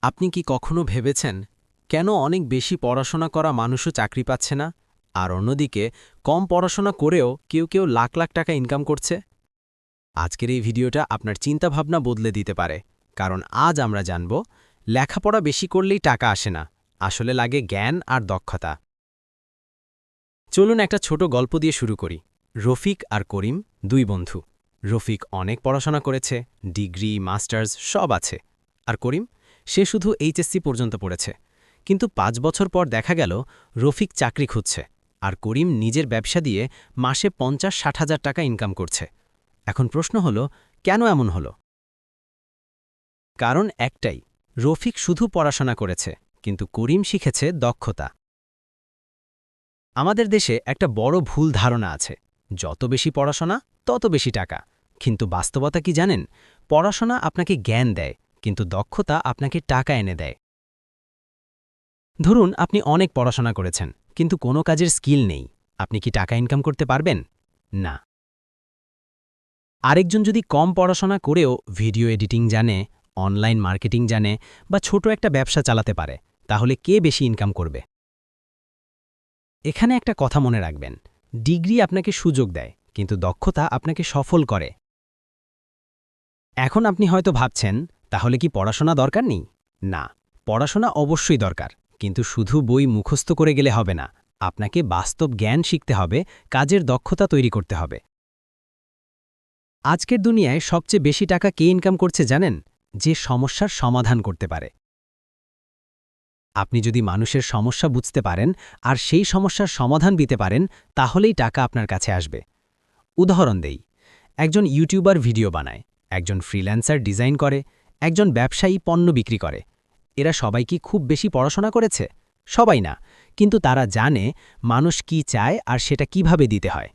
আপনি কি কখনো ভেবেছেন কেন অনেক বেশি পড়াশোনা করা মানুষও চাকরি পাচ্ছে না আর অন্যদিকে কম পড়াশোনা করেও কেউ কেউ লাখ লাখ টাকা ইনকাম করছে? আজকের এই ভিডিওটা আপনার চিন্তাভাবনা বদলে দিতে পারে, কারণ আজ আমরা জানব লেখাপড়া বেশি করলেই টাকা আসে না, আসলে লাগে জ্ঞান আর দক্ষতা। চলুন একটা ছোট গল্প দিয়ে শুরু করি। রফিক আর করিম দুই বন্ধু। রফিক অনেক পড়াশোনা করেছে, ডিগ্রি মাস্টার্স সব আছে। আর করিম, সে শুধু এইচএসসি পর্যন্ত পড়েছে। কিন্তু ৫ বছর পর দেখা গেল রফিক চাকরি খুঁজছে, আর করিম নিজের ব্যবসা দিয়ে মাসে ৫০-৬০ হাজার টাকা ইনকাম করছে। এখন প্রশ্ন হলো, কেন এমন হলো? কারণ একটাই, রফিক শুধু পড়াশোনা করেছে, কিন্তু করিম শিখেছে দক্ষতা। আমাদের দেশে একটা বড় ভুল ধারণা আছে, যত বেশি পড়াশোনা তত বেশি টাকা। কিন্তু বাস্তবতা কি জানেন? পড়াশোনা আপনাকে জ্ঞান দেয়, কিন্তু দক্ষতা আপনাকে টাকা এনে দেয়। ধরুন আপনি অনেক পড়াশোনা করেছেন, কিন্তু কোনো কাজের স্কিল নেই। আপনি কি টাকা ইনকাম করতে পারবেন? না। আরেকজন যদি কম পড়াশোনা করেও ভিডিও এডিটিং জানে, অনলাইন মার্কেটিং জানে বা ছোট একটা ব্যবসা চালাতে পারে, তাহলে কে বেশি ইনকাম করবে? এখানে একটা কথা মনে রাখবেন, ডিগ্রি আপনাকে সুযোগ দেয়, কিন্তু দক্ষতা আপনাকে সফল করে। এখন আপনি হয়তো ভাবছেন, তাহলে কি পড়াশোনা দরকার নেই? না, পড়াশোনা অবশ্যই দরকার, কিন্তু শুধু বই মুখস্থ করে গেলে হবে না। আপনাকে বাস্তব জ্ঞান শিখতে হবে, কাজের দক্ষতা তৈরি করতে হবে। আজকের দুনিয়ায় সবচেয়ে বেশি টাকা কে ইনকাম করছে জানেন? যে সমস্যার সমাধান করতে পারে। আপনি যদি মানুষের সমস্যা বুঝতে পারেন আর সেই সমস্যার সমাধান দিতে পারেন, তাহলেই টাকা আপনার কাছে আসবে। উদাহরণ দেই, একজন ইউটিউবার ভিডিও বানায়, একজন ফ্রিল্যান্সার ডিজাইন করে, একজন ব্যবসায়ী পণ্য বিক্রি করে। এরা সবাই কি খুব বেশি পড়াশোনা করেছে? সবাই না, কিন্তু তারা জানে মানুষ কি চায় আর সেটা কিভাবে দিতে হয়।